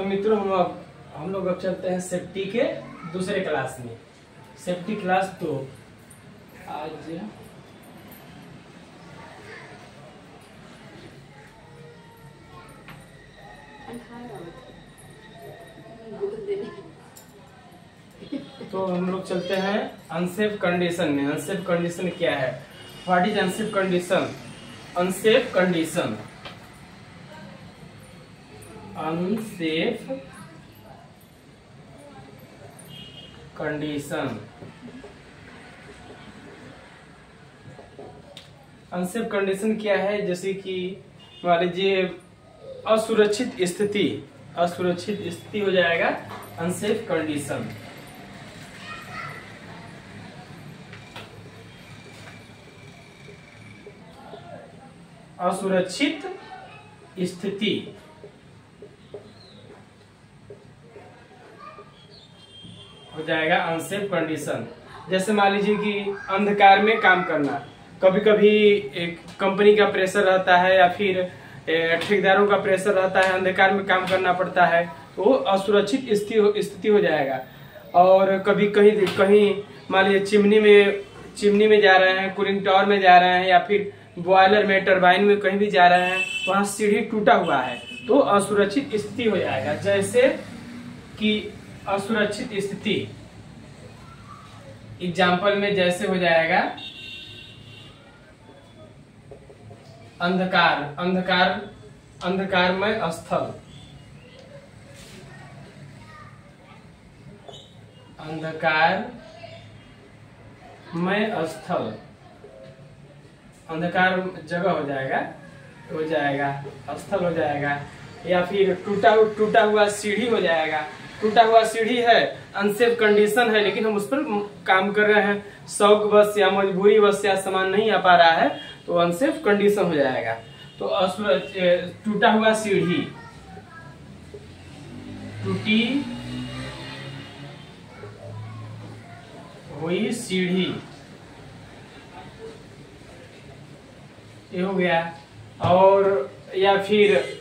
तो मित्रों हम लोग अब चलते हैं सेफ्टी के दूसरे क्लास में। सेफ्टी क्लास 2 आज तो हम लोग चलते हैं अनसेफ कंडीशन में। अनसेफ कंडीशन क्या है? What is unsafe condition? Unsafe condition, unsafe condition. Unsafe condition क्या है? जैसे कि मान लीजिए असुरक्षित स्थिति, असुरक्षित स्थिति हो जाएगा अनसेफ कंडीशन। असुरक्षित स्थिति हो जाएगा अनसेफ कंडीशन। जैसे मान लीजिए कि अंधकार में काम करना, कभी कभी एक कंपनी का प्रेशर रहता है या फिर ठेकेदारों का प्रेशर रहता है, अंधकार में काम करना पड़ता है, तो असुरक्षित स्थिति हो जाएगा। और कभी कहीं कहीं मान लीजिए चिमनी में जा रहे हैं, कूलिंग टावर में जा रहे हैं या फिर बॉयलर में, टरबाइन में कहीं भी जा रहे हैं, वहां सीढ़ी टूटा हुआ है तो असुरक्षित स्थिति हो जाएगा। जैसे कि असुरक्षित स्थिति एग्जाम्पल में जैसे हो जाएगा अंधकारमय स्थल, अंधकारमय स्थल, अंधकार जगह हो जाएगा स्थल हो जाएगा। या फिर टूटा हुआ सीढ़ी हो जाएगा। टूटा हुआ सीढ़ी है, अनसेफ कंडीशन है, लेकिन हम उस पर काम कर रहे हैं, शौक बस या मजबूरी बस या सामान नहीं आ पा रहा है, तो अनसेफ कंडीशन हो जाएगा। तो टूटा हुआ सीढ़ी, टूटी हुई सीढ़ी, ये हो गया। और या फिर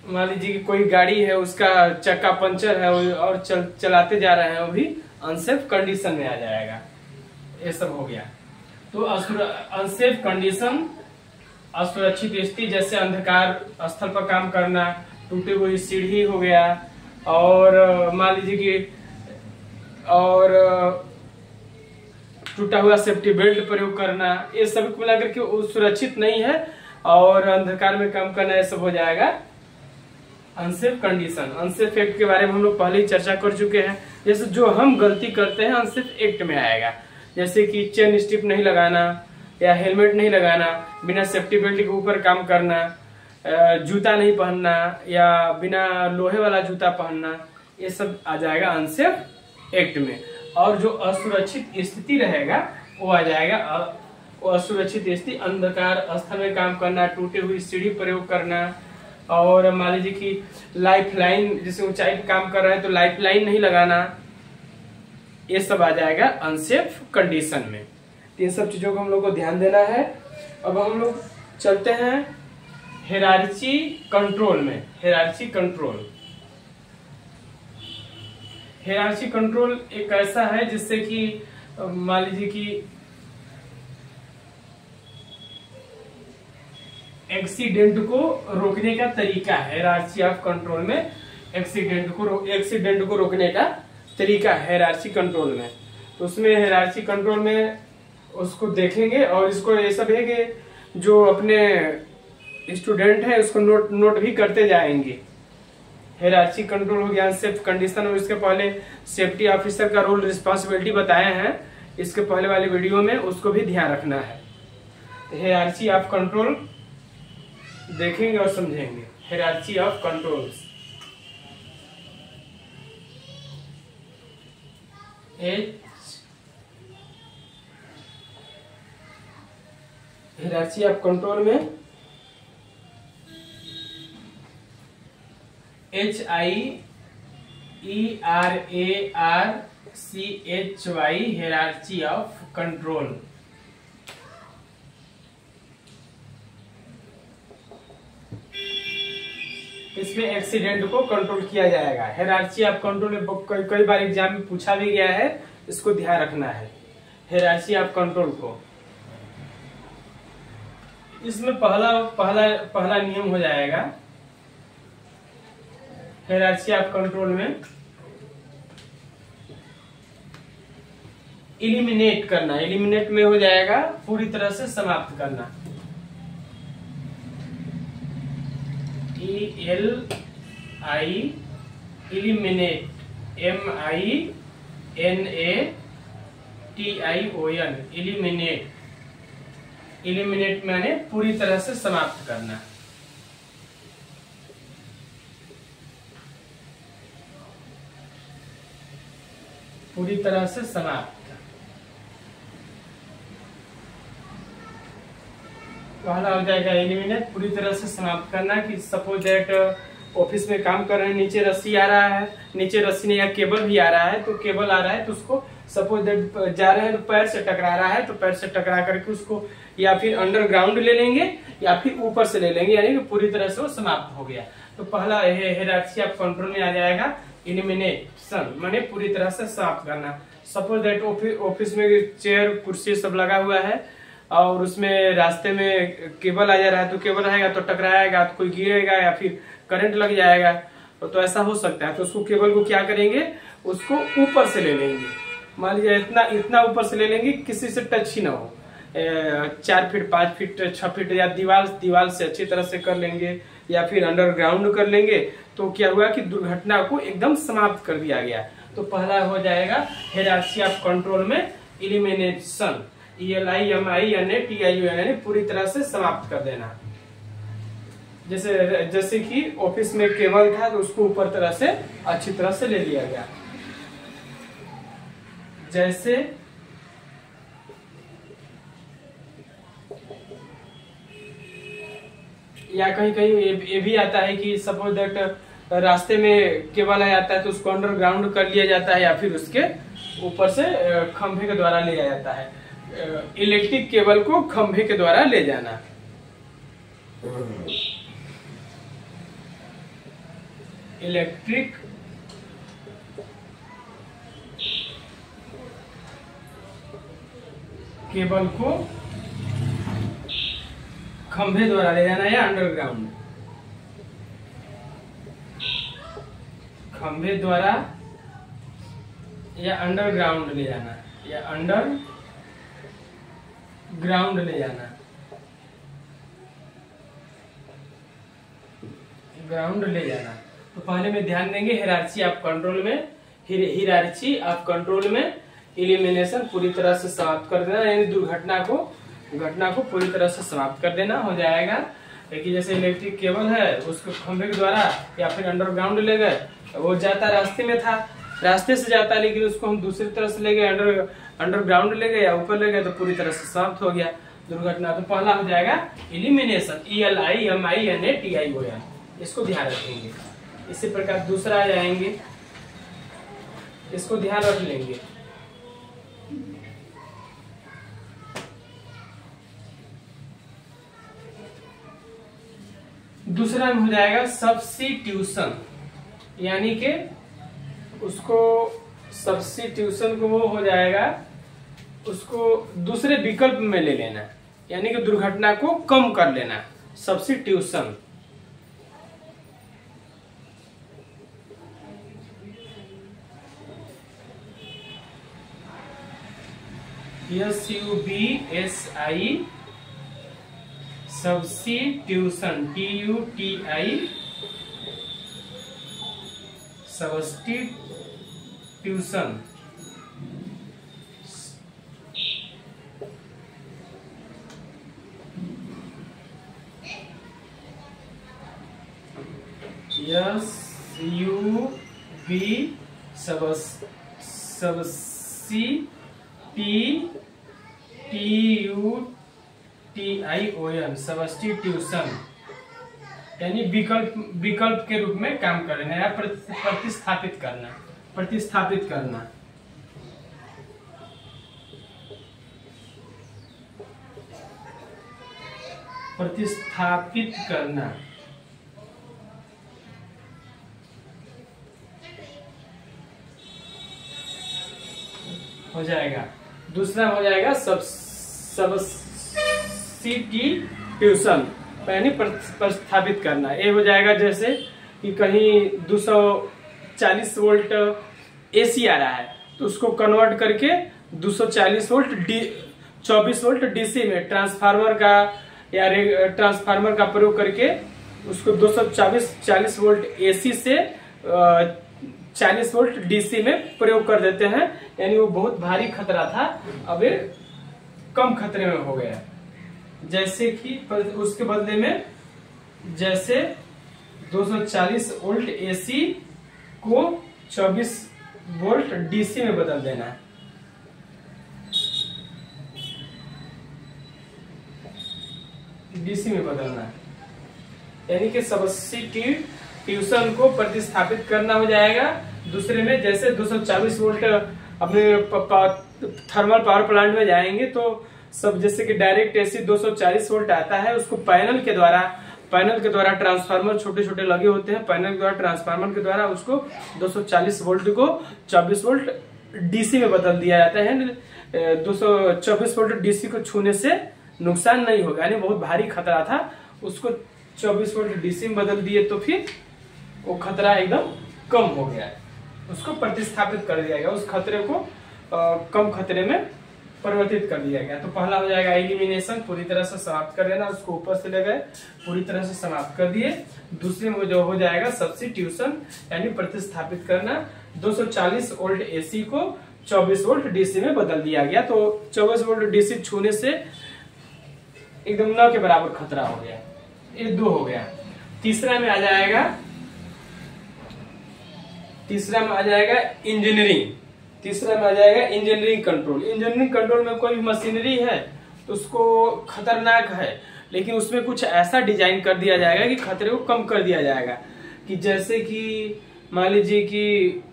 मान लीजिए कि कोई गाड़ी है, उसका चक्का पंचर है और चलाते जा रहे हैं, वो भी अनसेफ कंडीशन में आ जाएगा। ये सब हो गया। तो अनसेफ कंडीशन, असुरक्षित स्थिति, जैसे अंधकार स्थल पर काम करना, टूटी हुई सीढ़ी हो गया, और मान लीजिए कि और टूटा हुआ सेफ्टी बेल्ट प्रयोग करना, ये सब मिलाकर के सुरक्षित नहीं है और अंधकार में काम करना, ये सब हो जाएगा अनसेफ कंडीशन। अनसेफ एक्ट के बारे में हम लोग पहले ही चर्चा कर चुके हैं। जैसे जो हम गलती करते हैं अनसेफ एक्ट में आएगा, जैसे कि चेन स्ट्रिप नहीं लगाना या हेलमेट नहीं लगाना, बिना सेफ्टी बेल्ट के ऊपर काम करना, जूता नहीं पहनना या बिना लोहे वाला जूता पहनना, ये सब आ जाएगा अनसेफ एक्ट में। और जो असुरक्षित स्थिति रहेगा वो आ जाएगा असुरक्षित स्थिति, अंधकार स्थल में काम करना, टूटी हुई सीढ़ी प्रयोग करना, और मान लीजिए कि लाइफ लाइन, जैसे ऊंचाई पे काम कर रहे हैं तो लाइफ लाइन नहीं लगाना, ये सब आ जाएगा अनसेफ कंडीशन में। इन सब चीजों को हम लोग को ध्यान देना है। अब हम लोग चलते हैं हायरार्की कंट्रोल में। हायरार्की कंट्रोल, हायरार्की कंट्रोल एक ऐसा है जिससे कि मान लीजिए कि एक्सीडेंट को रोकने का तरीका है। हायरार्की ऑफ कंट्रोल में एक्सीडेंट को रोकने का तरीका है हायरार्की कंट्रोल में। तो उसमें हायरार्की कंट्रोल में उसको देखेंगे, और इसको ये सब है कि जो अपने स्टूडेंट है उसको नोट भी करते जाएंगे। हायरार्की कंट्रोल हो गया अनसेफ कंडीशन, और इसके पहले सेफ्टी ऑफिसर का रोल रिस्पॉन्सिबिलिटी बताए हैं इसके पहले वाले वीडियो में, उसको भी ध्यान रखना है। हायरार्की ऑफ कंट्रोल देखेंगे और समझेंगे। Hierarchy of controls, hierarchy of control में HIERARCHY, हायरार्की ऑफ कंट्रोल। इसमें एक्सीडेंट को कंट्रोल किया जाएगा। हायरार्की ऑफ कंट्रोल में कई बार एग्जाम में पूछा भी गया है, इसको ध्यान रखना है हायरार्की ऑफ कंट्रोल को। इसमें पहला नियम हो जाएगा हायरार्की ऑफ कंट्रोल में इलिमिनेट करना। इलिमिनेट में हो जाएगा पूरी तरह से समाप्त करना। ELI eliminate, MINATION eliminate. Eliminate माने पूरी तरह से समाप्त करना। पूरी तरह से समाप्त। पहला हो जाएगा एलिमिनेट, पूरी तरह से समाप्त करना। कि सपोज दैट ऑफिस में काम कर रहे हैं, नीचे रस्सी आ रहा है, नीचे रस्सी नहीं या केबल भी आ रहा है, तो केबल आ रहा है तो उसको सपोज दैट जा रहे हैं तो पैर से टकरा रहा है, तो पैर से टकरा करके उसको या फिर अंडरग्राउंड ले लेंगे या फिर ऊपर से ले लेंगे, यानी कि पूरी तरह से वो समाप्त हो गया। तो पहला हायरार्की ऑफ कंट्रोल में आ जाएगा इलिमिनेशन, माने पूरी तरह से समाप्त करना। सपोज दैट ऑफिस में चेयर कुर्सी सब लगा हुआ है और उसमें रास्ते में केबल आ जा रहा है, तो केबल आएगा तो टकराएगा, तो कोई गिरेगा या फिर करंट लग जाएगा, तो ऐसा हो सकता है। तो उसको केबल को क्या करेंगे, उसको ऊपर से ले लेंगे। मान लीजिए इतना ऊपर से ले लेंगे किसी से टच ही ना हो, 4 फीट 5 फीट 6 फीट या दीवार से अच्छी तरह से कर लेंगे या फिर अंडरग्राउंड कर लेंगे। तो क्या हुआ कि दुर्घटना को एकदम समाप्त कर दिया गया। तो पहला हो जाएगा हायरार्की ऑफ कंट्रोल में इलिमिनेशन, ELIMINATION यानी पूरी तरह से समाप्त कर देना। जैसे कि ऑफिस में केबल था तो उसको ऊपर तरह से अच्छी तरह से ले लिया गया। जैसे या कहीं ये भी आता है कि सपोज दैट रास्ते में केबल आ जाता है तो उसको अंडरग्राउंड कर लिया जाता है या फिर उसके ऊपर से खंभे के द्वारा ले जाया जाता है। इलेक्ट्रिक केबल को खंभे के द्वारा ले जाना। इलेक्ट्रिक केबल को खंभे द्वारा ले जाना या अंडरग्राउंड, खंभे द्वारा या अंडरग्राउंड ले जाना या अंडरग्राउंड ले जाना, ग्राउंड ले जाना। तो पहले में ध्यान देंगे हायरार्की ऑफ कंट्रोल में, हायरार्की ऑफ कंट्रोल में इलिमिनेशन पूरी तरह से समाप्त कर देना, यानी घटना को पूरी तरह से समाप्त कर देना हो जाएगा। कि जैसे इलेक्ट्रिक केबल है उसको खंभे के द्वारा या फिर अंडरग्राउंड ले गए, वो जाता रास्ते में था, रास्ते से जाता लेकिन उसको हम दूसरी तरह से ले गए, अंडरग्राउंड ले गए या ऊपर ले गए, तो पूरी तरह से समाप्त हो गया दुर्घटना। तो पहला हो जाएगा इलिमिनेशन, ELIMINATION, इसको ध्यान रखेंगे। इसी प्रकार दूसरा आ जाएंगे, इसको ध्यान रख लेंगे। दूसरा में हो जाएगा सब्स्टिट्यूशन, यानी कि उसको सब्स्टिट्यूशन को वो हो जाएगा, उसको दूसरे विकल्प में ले लेना, यानी कि दुर्घटना को कम कर लेना। Substitution SUBSI substitution TUTI substitution. SUB substitution substitution, यानी विकल्प के रूप में काम करना या प्रतिस्थापित करना। प्रतिस्थापित करना प्रतिस्थापित करना हो जाएगा। दूसरा हो जाएगा सब्स्टिट्यूशन, यानी प्रतिस्थापित करना। ये हो जाएगा जैसे कि कहीं 240 वोल्ट एसी आ रहा है तो उसको कन्वर्ट करके 240 वोल्ट 24 वोल्ट डीसी में ट्रांसफार्मर का प्रयोग करके उसको 240 वोल्ट एसी से 40 वोल्ट डीसी में प्रयोग कर देते हैं। यानी वो बहुत भारी खतरा था, अब ये कम खतरे में हो गया। जैसे कि उसके बदले में जैसे 240 वोल्ट एसी को 24 वोल्ट डीसी में बदल देना है। डीसी में बदलना है, यानी कि सब्स्टिट्यूशन को प्रतिस्थापित करना हो जाएगा। दूसरे में जैसे 240 वोल्ट अपने थर्मल पावर प्लांट में जाएंगे तो सब जैसे कि डायरेक्ट एसी 240 वोल्ट आता है, उसको पैनल के द्वारा ट्रांसफार्मर छोटे छोटे लगे होते हैं, पैनल के द्वारा ट्रांसफार्मर के द्वारा उसको 240 वोल्ट को 24 वोल्ट डीसी में बदल दिया जाता है। 224 वोल्ट डीसी को छूने से नुकसान नहीं होगा, यानी बहुत भारी खतरा था, उसको 24 वोल्ट डीसी में बदल दिए तो फिर वो खतरा एकदम कम हो गया, उसको प्रतिस्थापित कर दिया गया, उस खतरे को कम खतरे में परिवर्तित कर दिया गया। तो पहला हो जाएगा एलिमिनेशन, पूरी तरह से समाप्त कर देना, उसको ऊपर से ले गए पूरी तरह से समाप्त कर दिए। दूसरे में जो हो जाएगा सब्स्टिट्यूशन, यानी प्रतिस्थापित करना। 240 वोल्ट एसी को 24 वोल्ट डीसी में बदल दिया गया, तो 24 वोल्ट डीसी छूने से एकदम न के बराबर खतरा हो गया। ये 2 हो गया। तीसरा में आ जाएगा इंजीनियरिंग। तीसरा में आ जाएगा इंजीनियरिंग कंट्रोल। इंजीनियरिंग कंट्रोल में कोई भी मशीनरी है तो उसको खतरनाक है, लेकिन उसमें कुछ ऐसा डिजाइन कर दिया जाएगा कि खतरे को कम कर दिया जाएगा। कि जैसे कि मान लीजिए कि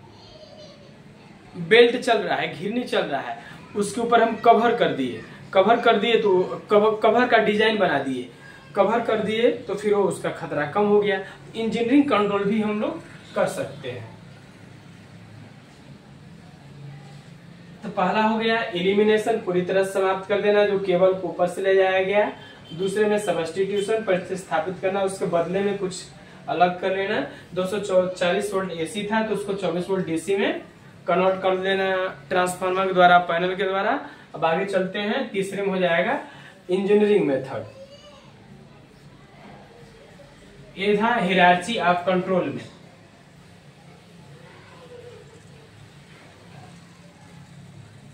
बेल्ट चल रहा है, घिरनी चल रहा है, उसके ऊपर हम कवर कर दिए तो कवर का डिजाइन बना दिए, कवर कर दिए तो फिर वो उसका खतरा कम हो गया। इंजीनियरिंग कंट्रोल भी हम लोग कर सकते हैं। तो पहला हो गया एलिमिनेशन, पूरी तरह समाप्त कर देना, जो केबल को ऊपर से ले जाया गया। दूसरे में सब्स्टिट्यूशन, प्रतिस्थापित करना, उसके बदले में कुछ अलग कर लेना। 240 वोल्ट एसी था तो उसको 24 वोल्ट डीसी में कन्वर्ट कर देना ट्रांसफार्मर के द्वारा, पैनल के द्वारा। अब आगे चलते हैं, तीसरे में हो जाएगा इंजीनियरिंग मेथड। ये था हायरार्की ऑफ कंट्रोल में।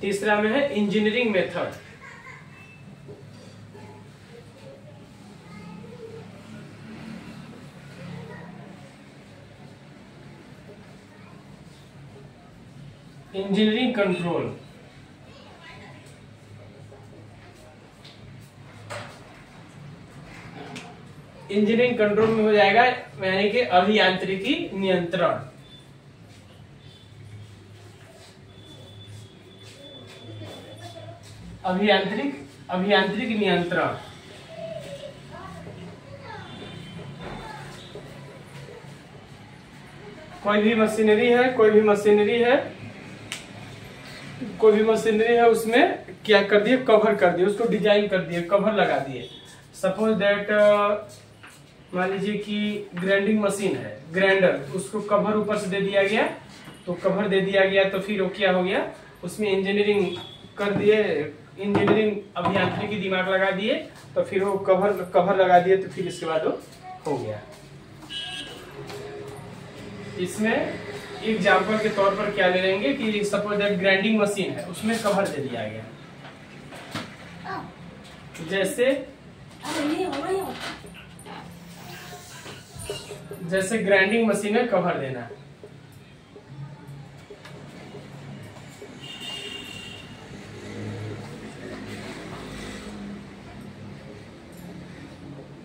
तीसरा में है engineering method. Engineering control. Engineering control में हो जाएगा यानी कि अभियांत्रिकी नियंत्रण। अभियांत्रिक नियंत्रण। कोई भी मशीनरी है उसमें क्या कर दिए, कवर कर दिए, उसको डिजाइन कर दिए, कवर लगा दिए। सपोज दैट मान लीजिए कि ग्राइंडिंग मशीन है, ग्राइंडर, उसको कवर ऊपर से दे दिया गया, तो कवर दे दिया गया तो फिर वो क्या हो गया, उसमें इंजीनियरिंग कर दिए, इंजीनियरिंग अभियांत्रिकी दिमाग लगा दिए, तो फिर वो कवर लगा दिए, तो फिर इसके बाद वो हो गया। इसमें एग्जाम्पल के तौर पर क्या ले लेंगे कि सपोज दैट ग्राइंडिंग मशीन है, उसमें कवर दे दिया गया, जैसे ग्राइंडिंग मशीन में कवर देना।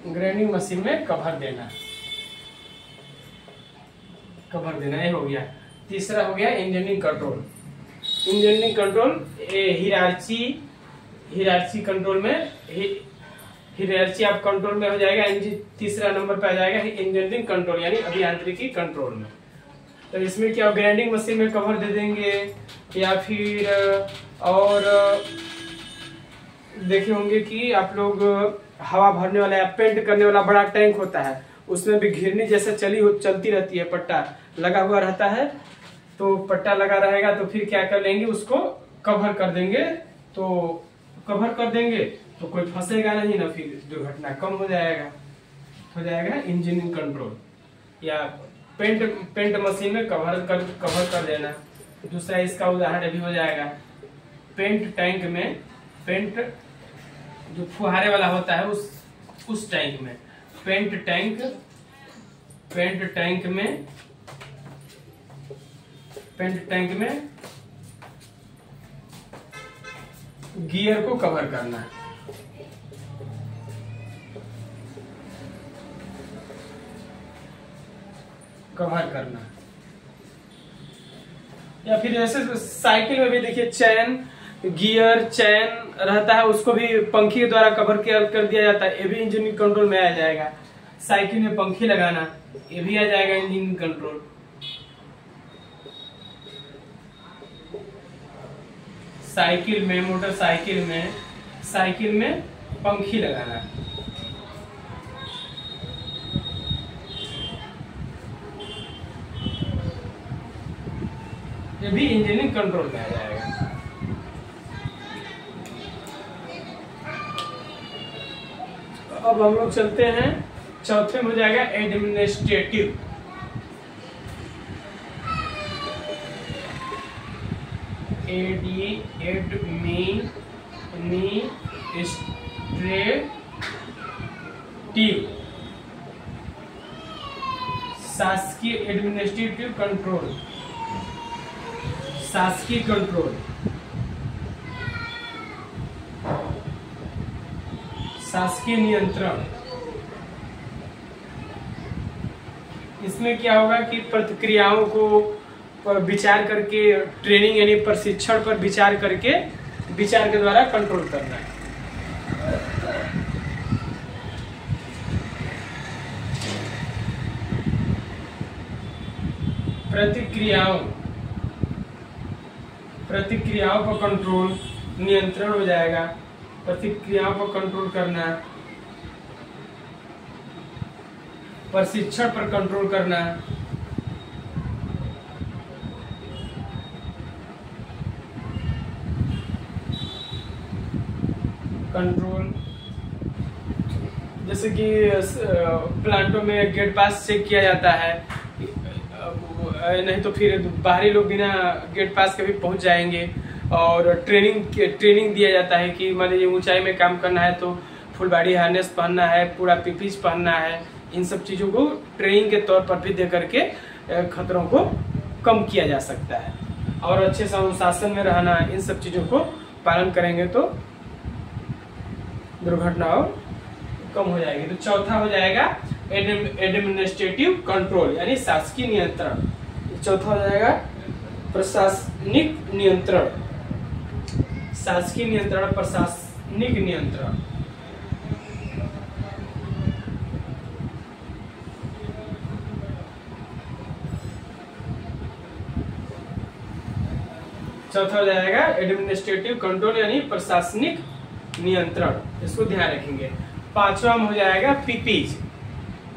ग्राइंडिंग मशीन में कवर देना ये हो गया। तीसरा हो गया engineering control. Engineering control hierarchy control में, हिरार्ची ऑफ कंट्रोल में हो जाएगा। तीसरा नंबर पे आ जाएगा इंजीनियरिंग कंट्रोल यानी अभियांत्रिकी कंट्रोल में। तो इसमें क्या ग्राइंडिंग मशीन में कवर दे देंगे या फिर और देखे होंगे कि आप लोग हवा भरने वाला या पेंट करने वाला बड़ा टैंक होता है, उसमें भी घिरनी जैसे चलती रहती है, पट्टा लगा हुआ रहता है। तो पट्टा लगा रहेगा तो फिर क्या कर लेंगे, उसको कवर कर देंगे। तो कवर कर देंगे तो कोई फंसेगा नहीं ना, फिर दुर्घटना कम हो जाएगा इंजीनियरिंग कंट्रोल। या पेंट मशीन में कवर कर देना। दूसरा इसका उदाहरण भी हो जाएगा, पेंट टैंक में, पेंट जो फुहारे वाला होता है उस टैंक में, पेंट टैंक में गियर को कवर करना, या फिर ऐसे साइकिल में भी देखिए गियर चैन रहता है, उसको भी पंखी के द्वारा कवर कर दिया जाता है। ये भी इंजीनियरिंग कंट्रोल में आ जाएगा। साइकिल में पंखी लगाना, ये भी आ जाएगा इंजीनियरिंग कंट्रोल। साइकिल में, साइकिल में पंखी लगाना, ये भी इंजीनियरिंग कंट्रोल में आ जाएगा। अब हम लोग चलते हैं चौथे में, हो जाएगा एडमिनिस्ट्रेटिव। शासकीय एडमिनिस्ट्रेटिव कंट्रोल, शासकीय कंट्रोल, शासकीय नियंत्रण। इसमें क्या होगा कि प्रतिक्रियाओं को पर विचार करके, ट्रेनिंग यानी प्रशिक्षण पर विचार के द्वारा कंट्रोल करना है। प्रतिक्रियाओं पर कंट्रोल, नियंत्रण हो जाएगा। प्रतिक्रियाओं पर कंट्रोल करना, प्रशिक्षण पर कंट्रोल करना, कंट्रोल जैसे कि प्लांटों में गेट पास चेक किया जाता है, नहीं तो फिर बाहरी लोग बिना गेट पास के भी पहुंच जाएंगे। और ट्रेनिंग दिया जाता है कि मान लीजिए ऊंचाई में काम करना है तो फुल बॉडी हार्नेस पहनना है, पूरा पीपीज पहनना है। इन सब चीजों को ट्रेनिंग के तौर पर भी दे करके खतरों को कम किया जा सकता है। और अच्छे से अनुशासन में रहना, इन सब चीजों को पालन करेंगे तो दुर्घटनाओं कम हो जाएगी। तो चौथा हो जाएगा एडमिनिस्ट्रेटिव कंट्रोल यानी शासकीय नियंत्रण। चौथा हो जाएगा प्रशासनिक नियंत्रण, शासकीय नियंत्रण, प्रशासनिक नियंत्रण। चौथा हो जाएगा एडमिनिस्ट्रेटिव कंट्रोल यानी प्रशासनिक नियंत्रण, इसको ध्यान रखेंगे। पांचवा हो जाएगा पीपीज,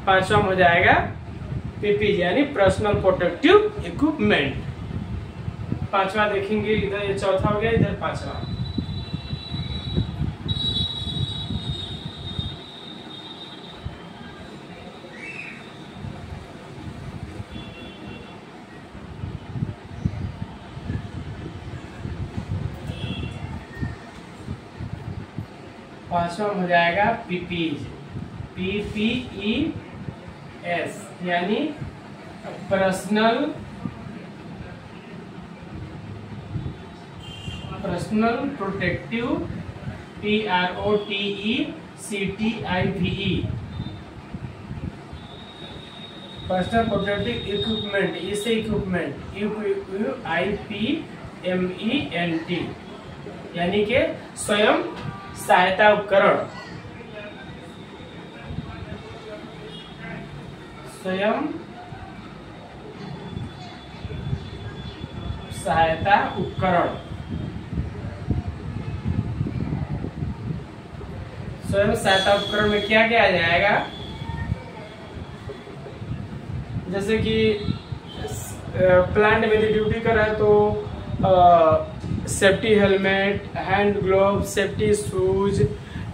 पांचवा हो जाएगा पीपीज यानी पर्सनल प्रोटेक्टिव इक्विपमेंट। पांचवा देखेंगे, इधर ये चौथा हो गया, इधर पांचवा। पांचवा हो जाएगा पीपीज, PPES यानी personal protective, PROTECTIVE, personal protective equipment, इसे इक्विपमेंट UIPMENT यानी कि स्वयं सहायता उपकरण, स्वयं सहायता उपकरण। स्वयं सहायता उपकरण में क्या क्या आ जाएगा, जैसे कि प्लांट में यदि ड्यूटी कर रहा है तो safety helmet, hand glove, safety shoes,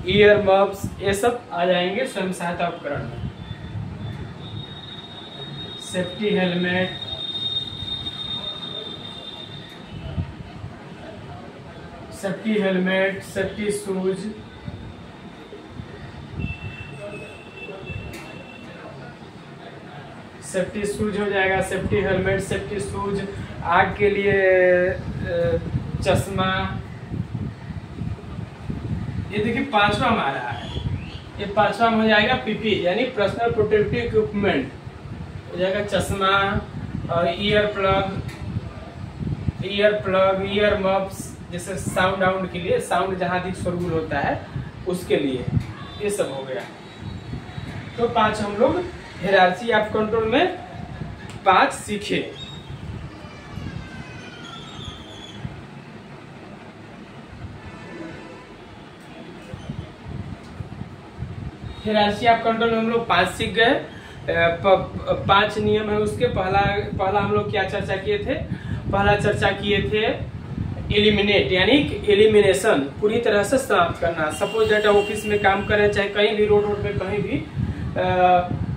ear muffs, ये सब आ जाएंगे स्वयं सहायता उपकरण में। Safety helmet, safety helmet, safety shoes, safety shoes हो जाएगा, सेफ्टी हेलमेट, सेफ्टी शूज, आग के लिए चश्मा। ये देखिए पांचवा में आ रहा है, ये पांचवा में हो जाएगा पीपी यानी पर्सनल प्रोटेक्टिव इक्विपमेंट हो जाएगा, चश्मा और ईयर प्लग, ईयर मफ्स, जैसे साउंड के लिए, साउंड जहां अधिक शोरगुल होता है उसके लिए, ये सब हो गया। तो 5 हम लोग हायरार्की ऑफ कंट्रोल में 5 सीखे। हायरार्की ऑफ कंट्रोल में हम लोग 5 सीख गए। 5 नियम है उसके। पहला हम लोग क्या चर्चा किए थे? पहला चर्चा किए थे एलिमिनेट यानी एलिमिनेशन, पूरी तरह से समाप्त करना। सपोज दैट ऑफिस में काम कर रहे हैं, चाहे कहीं भी रोड में कहीं भी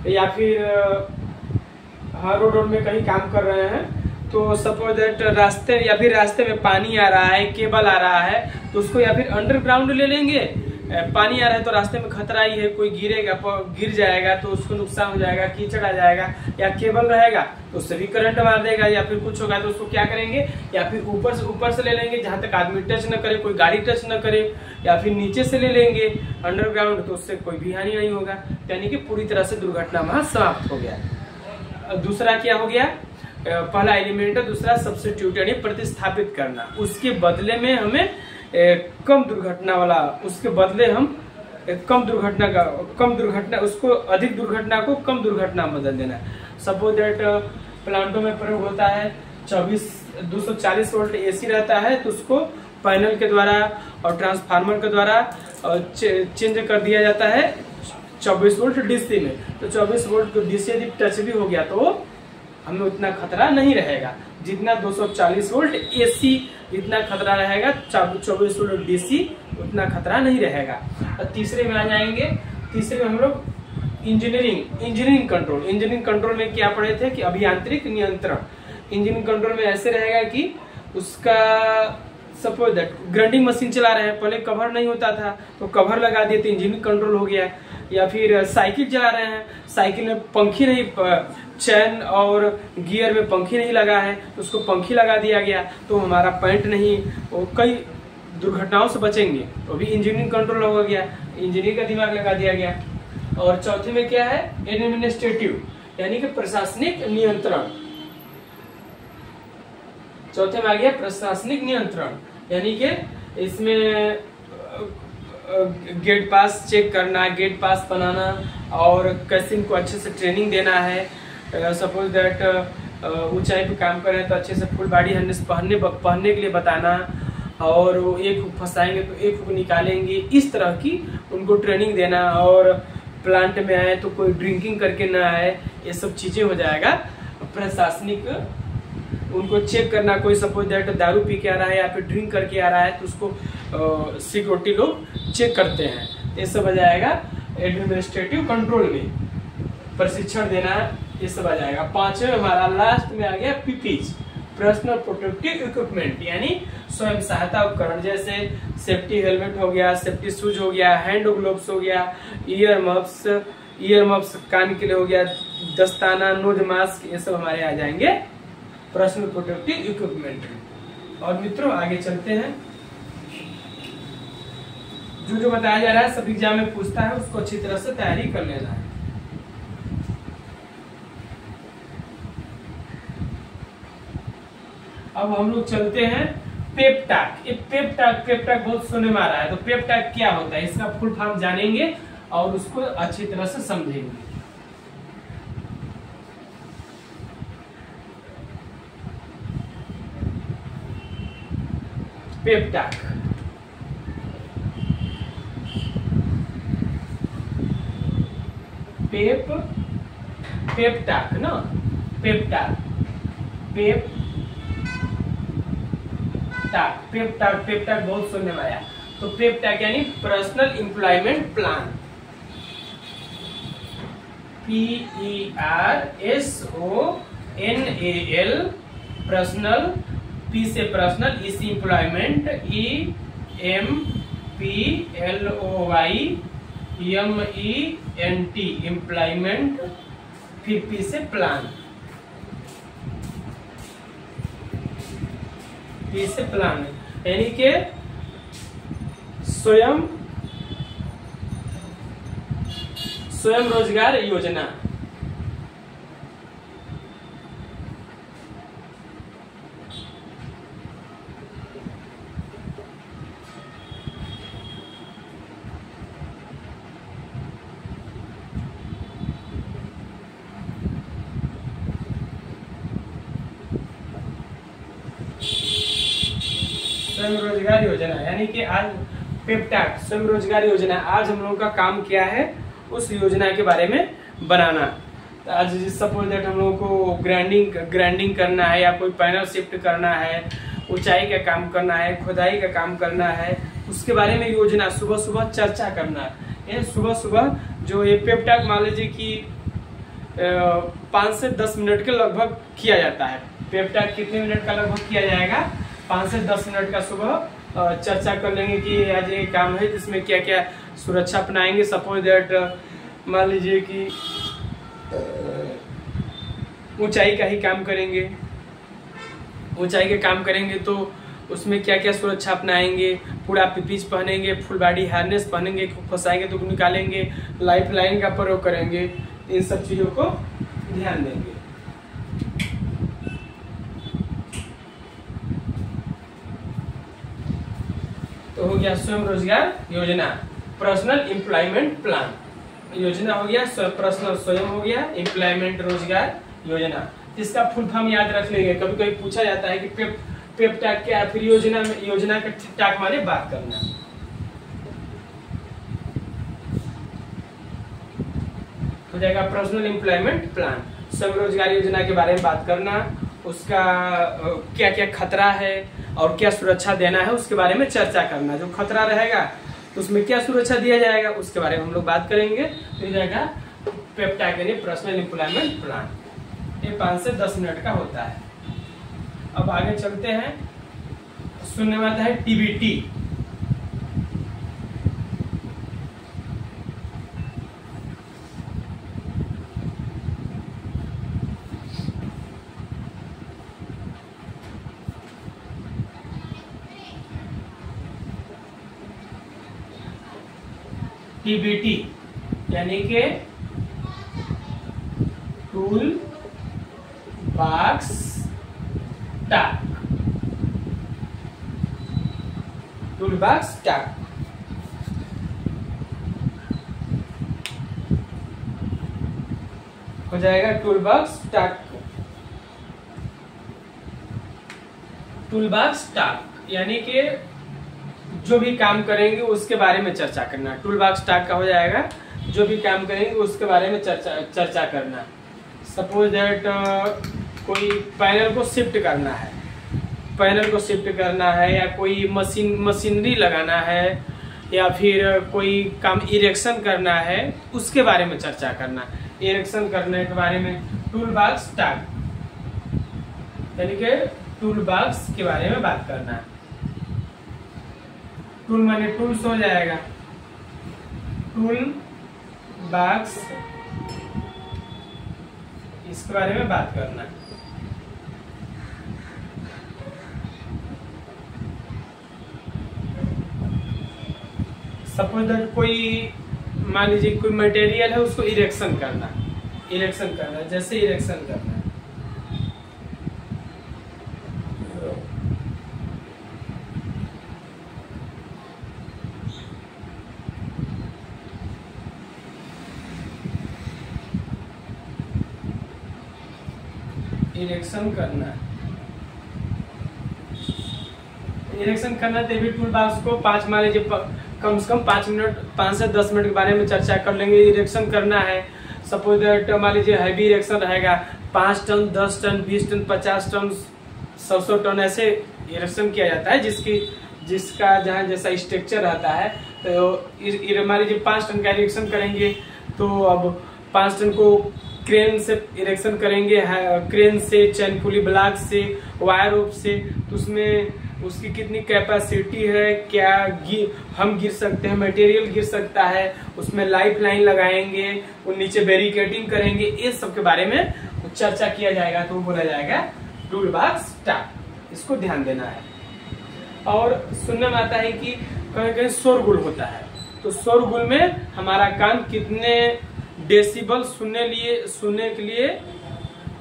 या फिर रोड में कहीं काम कर रहे हैं, तो सपोज दैट रास्ते या फिर रास्ते में पानी आ रहा है, केबल आ रहा है, तो उसको या फिर अंडरग्राउंड ले लेंगे। पानी आ रहा है तो रास्ते में खतरा ही है, कोई गिर जाएगा तो उसको नुकसान हो जाएगा, कीचड़ आ जाएगा, या केबल रहेगा तो उससे भी करंट मार देगा, या फिर कुछ होगा तो उसको क्या करेंगे, या फिर ऊपर से ले लेंगे जहां तक आदमी टच न करे, कोई गाड़ी टच न करे, या फिर नीचे से ले लेंगे अंडरग्राउंड, तो उससे कोई भी हानि नहीं होगा। यानी कि पूरी तरह से दुर्घटना वहां समाप्त हो गया। दूसरा क्या हो गया? पहला एलिमेंट, दूसरा सब्स्टिट्यूट यानी प्रतिस्थापित करना। उसके बदले में हमें कम दुर्घटना वाला, उसके बदले हम कम दुर्घटना उसको अधिक दुर्घटना को कम दुर्घटना में बदल देना। सपोज दैट प्लांटों में प्रयोग होता है 240 वोल्ट एसी रहता है, तो उसको पैनल के द्वारा और ट्रांसफार्मर के द्वारा चेंज कर दिया जाता है 24 वोल्ट डीसी में। तो 24 वोल्ट डीसी यदि टच भी हो गया तो हमें उतना खतरा नहीं रहेगा जितना 240 वोल्ट एसी जितना खतरा रहेगा, 24 वोल्ट डीसी उतना खतरा नहीं रहेगा। और तीसरे में आ जाएंगे, तीसरे में हम लोग इंजीनियरिंग कंट्रोल में क्या पढ़े थे कि अभियांत्रिक नियंत्रण। इंजीनियरिंग कंट्रोल में ऐसे रहेगा कि उसका सपोज दैट ग्राइंडिंग मशीन चला रहे हैं, पहले कवर नहीं होता था तो कवर लगा दिए तो इंजीनियरिंग कंट्रोल हो गया। या फिर साइकिल चला रहे हैं, साइकिल में पंखी नहीं, चैन और गियर में पंखी नहीं लगा है तो उसको पंखी लगा दिया गया, तो हमारा पैंट नहीं, वो कई दुर्घटनाओं से बचेंगे, तो भी इंजीनियरिंग कंट्रोल हो गया, इंजीनियर का दिमाग लगा दिया गया। और चौथे में क्या है? एडमिनिस्ट्रेटिव यानी कि प्रशासनिक नियंत्रण। चौथे में आ गया प्रशासनिक नियंत्रण, यानी कि इसमें गेट पास चेक करना, गेट पास बनाना, और कैसे इनको अच्छे से ट्रेनिंग देना है। सपोज दैट ऊंचाई पे काम कर रहे हैं तो अच्छे से फुल बॉडी हार्नेस पहनने के लिए बताना, और वो एक हुक फंसाएंगे तो एक हुक निकालेंगे, इस तरह की उनको ट्रेनिंग देना। और प्लांट में आए तो कोई ड्रिंकिंग करके ना आए, ये सब चीजें हो जाएगा प्रशासनिक। उनको चेक करना, कोई सपोज दैट दारू पी के आ रहा है या फिर ड्रिंक करके आ रहा है तो उसको सिक्योरिटी लोग चेक करते हैं, ये सब आ जाएगा एडमिनिस्ट्रेटिव कंट्रोल में। प्रशिक्षण देना, ये सब आ जाएगा। पांचवें हमारा लास्ट में आ गया पीपीज, पर्सनल प्रोटेक्टिव इक्विपमेंट यानी स्वयं सहायता उपकरण, जैसे सेफ्टी हेलमेट हो गया, सेफ्टी शूज हो गया, हैंड ग्लोव्स हो गया, ईयर मफ्स कान के लिए हो गया, दस्ताना, नोज मास्क, ये सब हमारे आ जाएंगे पर्सनल प्रोटेक्टिव इक्विपमेंट। और मित्रों आगे चलते हैं। जो बताया जा रहा है सब एग्जाम में पूछता है, उसको अच्छी तरह से तैयारी कर लेना है। अब हम लोग चलते हैं पेप्टाक। ये पेप्टाक बहुत सुनने में आ रहा है, तो पेप्टाक क्या होता है इसका फुल फॉर्म जानेंगे और उसको अच्छी तरह से समझेंगे। पेप्टाक पेप्टाक ना, पेप्टाक बहुत सुनने में आया। तो पेप्टाक यानी personal employment plan, PERSONAL, personal, P से पर्सनल, E से एम्प्लॉयमेंट, EMPLOYMENT एम्प्लॉयमेंट, फिर P से प्लान, P से प्लान यानी कि स्वयं रोजगार योजना। स्वयं रोजगार योजना यानी कि आज पेप्टाक स्वयं रोजगार योजना, आज हम लोगों का काम क्या है उस योजना के बारे में बनाना। तो आज सपोज दैट हम लोगों को ग्राइंडिंग करना है, या कोई पैनल शिफ्ट करना है, ऊंचाई का काम करना है, खुदाई का काम करना है, उसके बारे में योजना सुबह सुबह चर्चा करना। ये सुबह सुबह जो ये पेप्टाक मान लीजिए कि 5 से 10 मिनट के लगभग किया जाता है। पेप्टाक कितने मिनट का लगभग किया जाएगा? 5 से 10 मिनट का सुबह चर्चा कर लेंगे कि आज ये काम है जिसमें क्या क्या सुरक्षा अपनाएंगे। सपोज दैट मान लीजिए कि ऊंचाई का ही काम करेंगे, ऊंचाई के काम करेंगे तो उसमें क्या क्या सुरक्षा अपनाएंगे, पूरा पीपीज पहनेंगे, फुल बॉडी हार्नेस पहनेंगे, फंसाएंगे तो निकालेंगे, लाइफ लाइन का प्रयोग करेंगे, इन सब चीजों को ध्यान देंगे। तो हो गया स्वयं रोजगार योजना, पर्सनल एम्प्लॉयमेंट प्लान। योजना हो गया, पर्सनल स्वयं हो गया, एम्प्लॉयमेंट रोजगार योजना। इसका फुल फॉर्म याद रख लेंगे। कभी कभी पूछा जाता है कि पेप्टाक क्या है, फिर योजना का टाक माने बात करना। हो जाएगा पर्सनल एम्प्लॉयमेंट प्लान, स्वयं रोजगार योजना के बारे में बात करना, उसका क्या क्या खतरा है और क्या सुरक्षा देना है उसके बारे में चर्चा करना। जो खतरा रहेगा तो उसमें क्या सुरक्षा दिया जाएगा उसके बारे में हम लोग बात करेंगे। तो जाएगा पेप्टाक यानी पर्सनल एम्प्लॉयमेंट प्लान। ये 5 से 10 मिनट का होता है। अब आगे चलते हैं, सुनने में आता है टीबीटी। टीबीटी यानी के टूल बॉक्स टाक, टूल बॉक्स टाक। हो जाएगा टूल बॉक्स टाक। टूल बॉक्स टाक यानी कि जो भी काम करेंगे उसके बारे में चर्चा करना। टूल बॉक्स टाक का हो जाएगा जो भी काम करेंगे उसके बारे में चर्चा करना। सपोज दैट कोई पैनल को शिफ्ट करना है, पैनल को शिफ्ट करना है, या कोई मशीनरी लगाना है, या फिर कोई काम इरेक्शन करना है, उसके बारे में चर्चा करना। इरेक्शन करने के बारे में टूल बॉक्स टाक यानी कि टूल बॉक्स के बारे में बात करना। टूल माने टूल्स हो जाएगा, टूल बॉक्स, इसके बारे में बात करना। सपोज दैट कोई मान लीजिए कोई मटेरियल है उसको इरेक्शन करना, जैसे इरेक्शन करना। इरेक्शन करना, इरेक्शन करना तो भी टूल बॉक्स को 5 मान लीजिए कम से कम 5 से 10 मिनट के बारे में चर्चा कर लेंगे। इरेक्शन करना है, सपोज दैट मान लीजिए हैवी इरेक्शन रहेगा, 5 ton, 10 ton, 20 ton, 50 ton, 100 ton ऐसे इरेक्शन किया जाता है, जिसका जहाँ जैसा स्ट्रक्चर रहता है। तो मान लीजिए 5 टन का इरेक्शन करेंगे, तो अब 5 टन को क्रेन से इरेक्शन करेंगे, क्रेन से, चैन पुली ब्लॉक से, वायर रोप से, तो उसमें उसकी कितनी कैपेसिटी है, क्या हम गिर सकते हैं, मटेरियल गिर सकता है, उसमें लाइफ लाइन लगाएंगे, वो नीचे बैरिकेडिंग करेंगे, ये सब के बारे में चर्चा किया जाएगा। तो बोला जाएगा टूल बॉक्स टास्क, इसको ध्यान देना है। और सुनने में आता है कि कहीं कहीं शोरगुल होता है, तो शोरगुल में हमारा कान कितने डेसिबल सुनने के लिए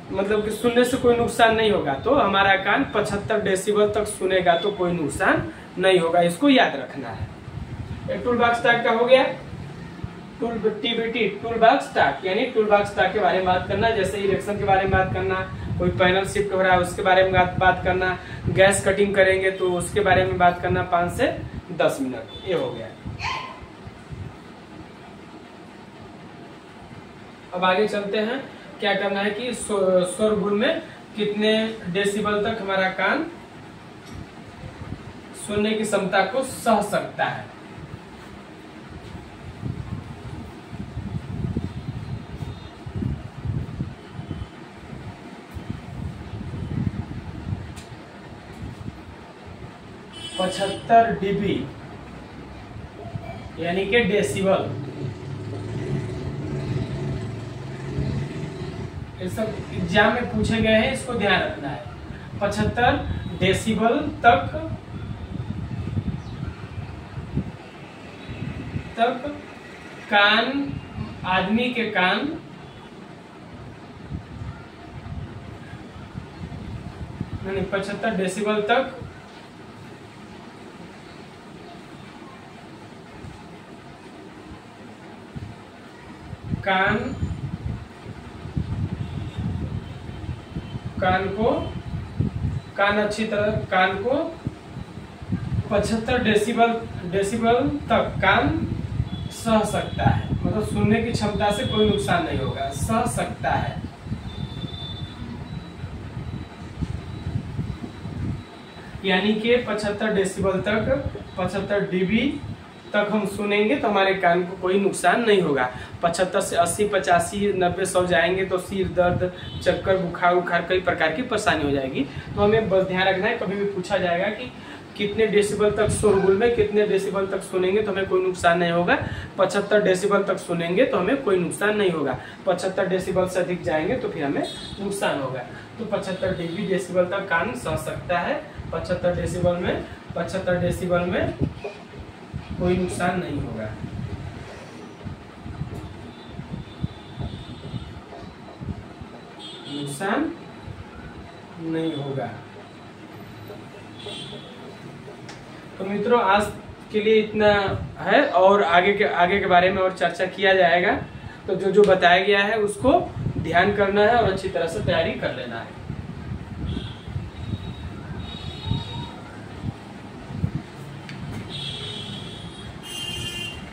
मतलब कि सुनने से कोई नुकसान नहीं होगा, तो हमारा कान 75 डेसिबल तक सुनेगा तो कोई नुकसान नहीं होगा, इसको याद रखना है। टूल बॉक्स टास्क का हो गया। TBT टूल बॉक्स टास्क यानी टूल बॉक्स टास्क के बारे में बात करना, जैसे इरेक्शन के बारे में बात करना, कोई पैनल शिफ्ट हो रहा है उसके बारे में बात करना, गैस कटिंग करेंगे तो उसके बारे में बात करना 5 से 10 मिनट, ये हो गया। अब आगे चलते हैं, क्या करना है कि शोरगुल में कितने डेसिबल तक हमारा कान सुनने की क्षमता को सह सकता है। पचहत्तर dB यानी कि डेसिबल, ये सब एग्जाम में पूछे गए हैं, इसको ध्यान रखना है। 75 डेसिबल तक कान, आदमी के कान नहीं, 75 डेसिबल तक कान अच्छी तरह कान को 75 डेसिबल तक कान सह सकता है, मतलब सुनने की क्षमता से कोई नुकसान नहीं होगा, सह सकता है। यानी कि 75 डेसिबल तक 75 dB तक हम सुनेंगे तो हमारे कान को कोई नुकसान नहीं होगा। 75 से 80, 85, 90, 100 जाएंगे तो सिर दर्द, चक्कर, बुखार कई प्रकार की परेशानी हो जाएगी। तो हमें बस ध्यान रखना है, कभी भी पूछा जाएगा कि कितने डेसिबल तक शोरगुल में कितने डेसिबल तक सुनेंगे तो हमें कोई नुकसान नहीं होगा। 75 डेसिबल तक सुनेंगे तो हमें कोई नुकसान नहीं होगा। 75 डेसिबल से अधिक जाएंगे तो फिर हमें नुकसान होगा। तो 75 डेसिबल तक कान सह सकता है। 75 डेसिबल में कोई नुकसान नहीं होगा। नुकसान नहीं होगा। तो मित्रों आज के लिए इतना है, और आगे के बारे में और चर्चा किया जाएगा। तो जो बताया गया है उसको ध्यान करना है और अच्छी तरह से तैयारी कर लेना है।